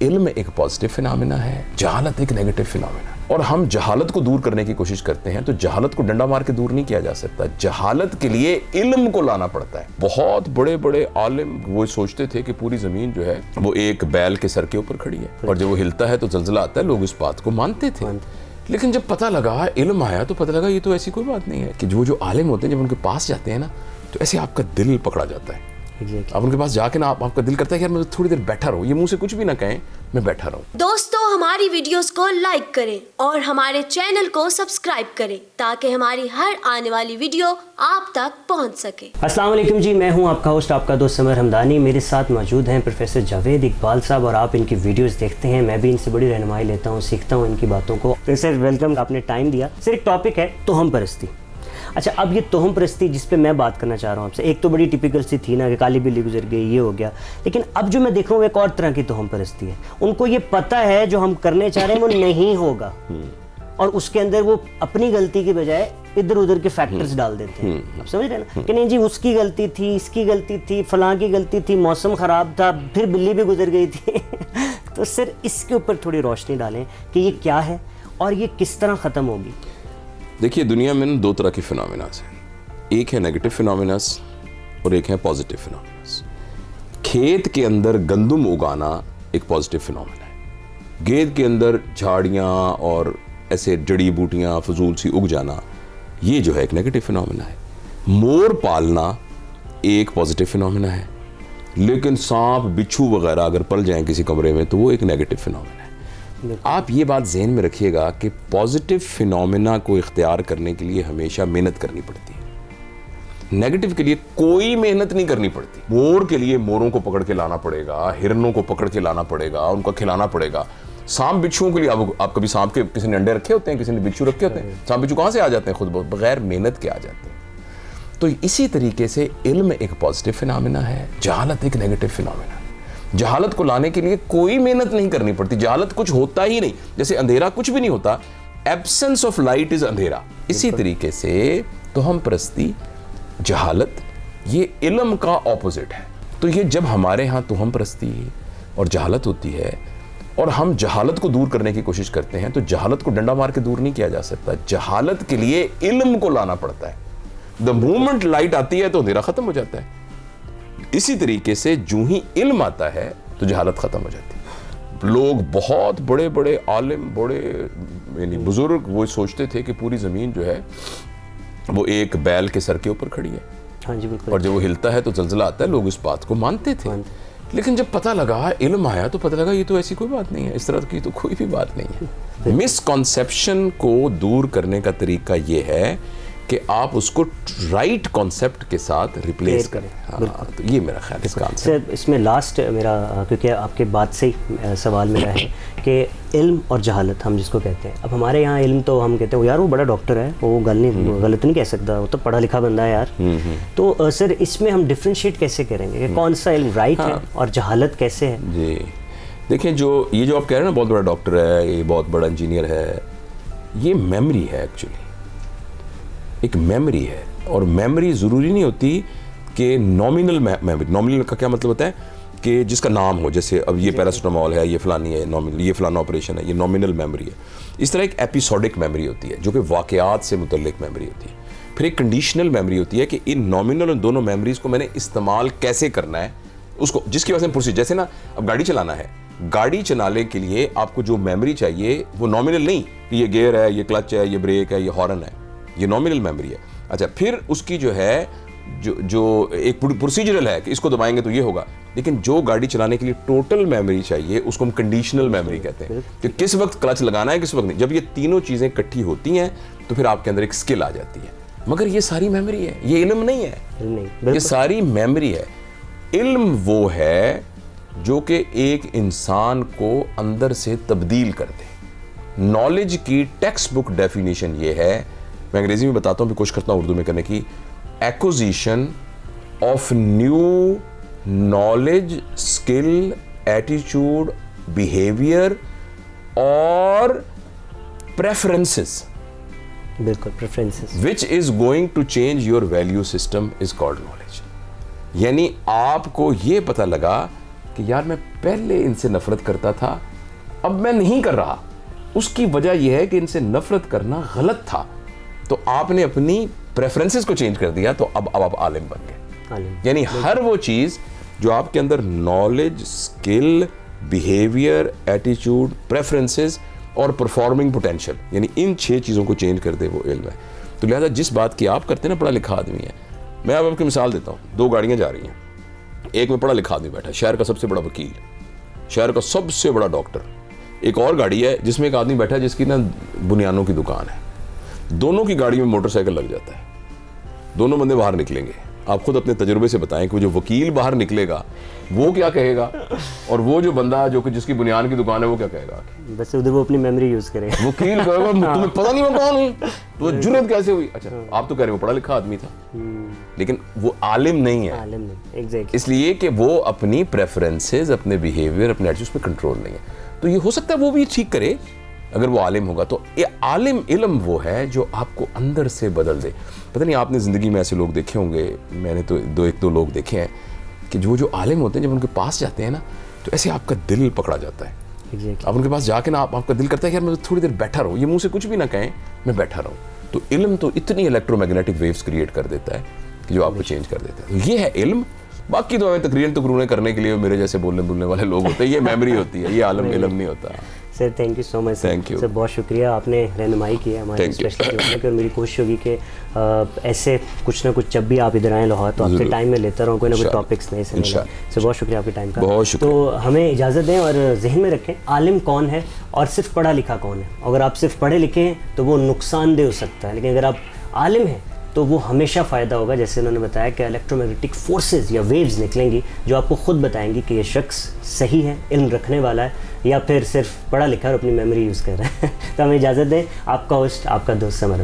علم ایک positive phenomena ہے، جہالت ایک نیگیٹو فینامنا ہے، اور ہم جہالت کو دور کرنے کی کوشش کرتے ہیں تو جہالت کو ڈنڈا مار کے دور نہیں کیا جا سکتا، جہالت کے لیے علم کو لانا پڑتا ہے۔ بہت بڑے بڑے عالم وہ سوچتے تھے کہ پوری زمین جو ہے وہ ایک بیل کے سر کے اوپر کھڑی ہے، اور جب وہ ہلتا ہے تو زلزلہ آتا ہے، لوگ اس بات کو مانتے تھے۔ لیکن جب پتہ لگا، علم آیا تو پتہ لگا یہ تو ایسی کوئی بات نہیں ہے، کہ جو عالم ہوتے ہیں جب ان کے پاس جاتے ہیں نا تو ایسے آپ کا دل پکڑا جاتا ہے۔ آپ ان کے پاس جا کے نا آپ کا دل کرتا ہے کہ یار میں تھوڑی دیر بیٹھا رہوں، یہ منہ سے کچھ بھی نہ کہیں، میں بیٹھا رہوں۔ دوستو ہماری ویڈیوز کو لائک کریں اور ہمارے چینل کو سبسکرائب کریں تاکہ ہماری ہر آنے والی ویڈیو آپ تک پہنچ سکے۔ السلام علیکم جی، میں ہوں آپ کا ہوسٹ، آپ کا دوست سمر حمدانی۔ میرے ساتھ موجود ہیں پروفیسر جاوید اقبال صاحب، اور آپ ان کی ویڈیوز دیکھتے ہیں، میں بھی ان سے بڑی رہنمائی لیتا ہوں، سیکھتا ہوں ان کی باتوں کو۔ پروفیسر ویلکم، آپ نے ٹائم دیا۔ سر ایک ٹاپک ہے توہم پرستی۔ اچھا، اب یہ توہم پرستی جس پہ میں بات کرنا چاہ رہا ہوں آپ سے، ایک تو بڑی ٹپیکل سی تھی نا کہ کالی بلی گزر گئی، یہ ہو گیا، لیکن اب جو میں دیکھ رہا ہوں ایک اور طرح کی توہم پرستی ہے۔ ان کو یہ پتہ ہے جو ہم کرنے چاہ رہے ہیں وہ نہیں ہوگا، اور اس کے اندر وہ اپنی غلطی کی بجائے ادھر ادھر کے فیکٹرز ڈال دیتے ہیں۔ آپ سمجھ رہے ہیں نا کہ نہیں جی اس کی غلطی تھی، اس کی غلطی تھی، فلاں کی غلطی تھی، موسم خراب تھا، پھر بلی بھی گزر گئی تھی۔ تو سر اس کے اوپر تھوڑی روشنی ڈالیں کہ یہ کیا ہے اور یہ کس طرح ختم ہوگی۔ دیکھیے، دنیا میں دو طرح کے فینامناز ہیں، ایک ہے نیگیٹو فینامناز اور ایک ہے پازیٹیو فینامناز۔ کھیت کے اندر گندم اگانا ایک پازیٹیو فینامنا ہے، گیند کے اندر جھاڑیاں اور ایسے جڑی بوٹیاں فضول سی اگ جانا، یہ جو ہے ایک نیگیٹو فینامنا ہے۔ مور پالنا ایک پازیٹیو فینامنا ہے، لیکن سانپ بچھو وغیرہ اگر پل جائیں کسی کمرے میں تو وہ ایک نیگیٹو فینامنا ہے۔ آپ یہ بات ذہن میں رکھیے گا کہ پازیٹیو فینومینا کو اختیار کرنے کے لیے ہمیشہ محنت کرنی پڑتی ہے، نیگیٹو کے لیے کوئی محنت نہیں کرنی پڑتی۔ مور کے لیے موروں کو پکڑ کے لانا پڑے گا، ہرنوں کو پکڑ کے لانا پڑے گا، ان کو کھلانا پڑے گا۔ سانپ بچھوؤں کے لیے آپ کبھی سانپ کے کسی نے انڈے رکھے ہوتے ہیں، کسی نے بچھو رکھے ہوتے ہیں؟ سانپ بچھو کہاں سے آ جاتے ہیں؟ خود بہت بغیر محنت کے آ جاتے ہیں۔ تو اسی طریقے سے علم ایک پازیٹیو فینامنا ہے، جہالت ایک نیگیٹو فینامنا ہے۔ جہالت کو لانے کے لیے کوئی محنت نہیں کرنی پڑتی، جہالت کچھ ہوتا ہی نہیں، جیسے اندھیرا کچھ بھی نہیں ہوتا، ایبسنس آف لائٹ از اندھیرا۔ اسی طریقے سے توہم پرستی، جہالت، یہ علم کا اپوزٹ ہے۔ تو یہ جب ہمارے ہاں توہم پرستی اور جہالت ہوتی ہے اور ہم جہالت کو دور کرنے کی کوشش کرتے ہیں تو جہالت کو ڈنڈا مار کے دور نہیں کیا جا سکتا، جہالت کے لیے علم کو لانا پڑتا ہے۔ دا مومنٹ لائٹ آتی ہے تو اندھیرا ختم ہو جاتا ہے۔ اسی طریقے سے جو ہی علم آتا ہے تو جہالت ختم ہو جاتی ہے۔ لوگ بہت بڑے بڑے عالم، بڑے یعنی بزرگ وہ سوچتے تھے کہ پوری زمین جو ہے وہ ایک بیل کے سر کے اوپر کھڑی ہے، ہاں جی بالکل، اور جب وہ ہلتا ہے تو زلزلہ آتا ہے، لوگ اس بات کو مانتے تھے۔ لیکن جب پتہ لگا، علم آیا تو پتہ لگا یہ تو ایسی کوئی بات نہیں ہے، اس طرح کی تو کوئی بھی بات نہیں ہے۔ مس کنسیپشن کو دور کرنے کا طریقہ یہ ہے کہ آپ اس کو رائٹ کانسیپٹ کے ساتھ ریپلیس کریں۔ تو یہ میرا خیال اس کا آنسر۔ سر اس میں لاسٹ میرا، کیونکہ آپ کے بات سے ہی سوال میرا ہے کہ علم اور جہالت ہم جس کو کہتے ہیں، اب ہمارے یہاں علم تو ہم کہتے ہیں یار وہ بڑا ڈاکٹر ہے، وہ غلط نہیں کہہ سکتا، وہ تو پڑھا لکھا بندہ ہے یار۔ تو سر اس میں ہم ڈفرینشیٹ کیسے کریں گے کہ کون سا علم رائٹ ہے اور جہالت کیسے ہے؟ جی دیکھیں، یہ جو آپ کہہ رہے ہیں نا بہت بڑا ڈاکٹر ہے، یہ بہت بڑا انجینئر ہے، یہ میموری ہے، ایکچولی ایک میموری ہے۔ اور میموری ضروری نہیں ہوتی کہ نامینل میموری۔ نامینل کا کیا مطلب ہوتا ہے کہ جس کا نام ہو، جیسے اب یہ پیراسٹامول ہے، یہ فلانی ہے، نامینل، یہ فلانا آپریشن ہے، یہ نامینل میموری ہے۔ اس طرح ایک ایپیسوڈک میموری ہوتی ہے جو کہ واقعات سے متعلق میموری ہوتی ہے۔ پھر ایک کنڈیشنل میموری ہوتی ہے کہ ان نامینل اور دونوں میموریز کو میں نے استعمال کیسے کرنا ہے، اس کو جس کی وجہ سے پروسیجر، جیسے نا اب گاڑی چلانا ہے، گاڑی چلانے کے لیے آپ کو جو میموری چاہیے وہ نامینل نہیں کہ یہ گیئر ہے، یہ کلچ ہے، یہ بریک ہے، یہ ہارن ہے، یہ نامینل میموری ہے۔ اچھا، پھر اس کی جو ہے جو ایک پروسیجرل ہے کہ اس کو دبائیں گے تو یہ ہوگا، لیکن جو گاڑی چلانے کے لیے ٹوٹل میموری چاہیے اس کو ہم کنڈیشنل میموری کہتے ہیں کہ کس وقت کلچ لگانا ہے، کس وقت نہیں۔ جب یہ تینوں چیزیں اکٹھی ہوتی ہیں تو پھر آپ کے اندر ایک اسکل آ جاتی ہے۔ مگر یہ ساری میموری ہے، یہ علم نہیں ہے، یہ ساری میموری ہے۔ علم وہ ہے جو کہ ایک انسان کو اندر سے تبدیل کر دے۔ نالج کی ٹیکسٹ بک ڈیفینیشن یہ ہے، میں انگریزی میں بتاتا ہوں، بھی کوشش کرتا ہوں اردو میں کرنے کی، acquisition of new knowledge, skill, ایٹیچیوڈ، بیہیویئر اور پریفرنسز، بالکل preferences, which is going to change your value system is called knowledge۔ یعنی آپ کو یہ پتہ لگا کہ یار میں پہلے ان سے نفرت کرتا تھا, اب میں نہیں کر رہا. اس کی وجہ یہ ہے کہ ان سے نفرت کرنا غلط تھا, تو آپ نے اپنی پریفرنسز کو چینج کر دیا, تو اب آپ عالم بن گئے. یعنی ہر وہ چیز جو آپ کے اندر نالج, اسکل, بیہیویئر, ایٹیچیوڈ, پریفرنسز اور پرفارمنگ پوٹینشیل, یعنی ان 6 چیزوں کو چینج کر دے وہ علم ہے. تو لہٰذا جس بات کی آپ کرتے ہیں نا, پڑھا لکھا آدمی ہے. میں اب آپ کی مثال دیتا ہوں, 2 گاڑیاں جا رہی ہیں, ایک میں پڑھا لکھا آدمی بیٹھا ہے, شہر کا سب سے بڑا وکیل, شہر کا سب سے بڑا ڈاکٹر. ایک اور گاڑی ہے جس میں ایک آدمی بیٹھا ہے جس کی نا بنیانوں کی دکان ہے. دونوں کی گاڑی میں موٹر سائیکل لگ جاتا ہے, دونوں بندے باہر نکلیں گے. آپ خود اپنے تجربے سے بتائیں کہ وہ جو وکیل باہر نکلے گا وہ کیا کہے گا, اور وہ جو بندہ جو کہ جس کی بنیان کی دکان ہے وہ کیا کہے گا؟ بس ادھر وہ اپنی میموری یوز کرے. وکیل کہے گا تمہیں پتہ نہیں میں کون ہوں, تو جرأت کیسے ہوئی؟ اچھا آپ تو کہہ رہے ہو پڑھا لکھا آدمی تھا, لیکن وہ عالم نہیں ہے. عالم نہیں, اس لیے کہ وہ اپنی پریفرنسز, اپنے بیہیویئر, اپنے ایٹیٹیوڈ پہ کنٹرول نہیں ہے. تو یہ ہو سکتا ہے وہ بھی ٹھیک کرے اگر وہ عالم ہوگا. تو یہ عالم علم وہ ہے جو آپ کو اندر سے بدل دے. پتہ نہیں آپ نے زندگی میں ایسے لوگ دیکھے ہوں گے, میں نے تو ایک دو لوگ دیکھے ہیں کہ جو عالم ہوتے ہیں جب ان کے پاس جاتے ہیں نا تو ایسے آپ کا دل پکڑا جاتا ہے. آپ ان کے پاس جا کے نا آپ کا دل کرتا ہے کہ یار میں تھوڑی دیر بیٹھا رہوں, یہ منہ سے کچھ بھی نہ کہیں, میں بیٹھا رہوں. تو علم تو اتنی الیکٹرو میگنیٹک ویوز کریٹ کر دیتا ہے کہ جو آپ کو چینج کر دیتا ہے. یہ ہے علم. باقی تو ہمیں تقریریں کرنے کے لیے میرے جیسے بولنے والے لوگ ہوتے ہیں, یہ میموری ہوتی ہے, یہ عالم علم نہیں ہوتا. Sir thank you so much. Thank you sir, بہت شکریہ, آپ نے رہنمائی کی ہے ہمارے اسپیشلی کی, اور میری کوشش ہوگی کہ ایسے کچھ نہ کچھ جب بھی آپ ادھر آئیں لاہور تو آپ سے ٹائم میں لیتا رہوں, کوئی نہ کوئی ٹاپکس نئے سے نئے. سر بہت شکریہ آپ کے ٹائم کا. بہت شکریہ. تو ہمیں اجازت دیں اور ذہن میں رکھیں عالم کون ہے اور صرف پڑھا لکھا کون ہے. اگر آپ صرف پڑھے لکھے ہیں تو وہ نقصان دہ ہو سکتا ہے, لیکن اگر آپ عالم ہیں تو وہ ہمیشہ فائدہ ہوگا. جیسے انہوں نے بتایا کہ الیکٹرو میگنیٹک فورسز یا ویوز نکلیں گی جو آپ کو خود بتائیں گی کہ یہ شخص صحیح ہے, علم رکھنے والا ہے, یا پھر صرف پڑھا لکھا اور اپنی میموری یوز کر رہا ہے. تو ہمیں اجازت دیں. آپ کا ہوسٹ, آپ کا دوست سمر.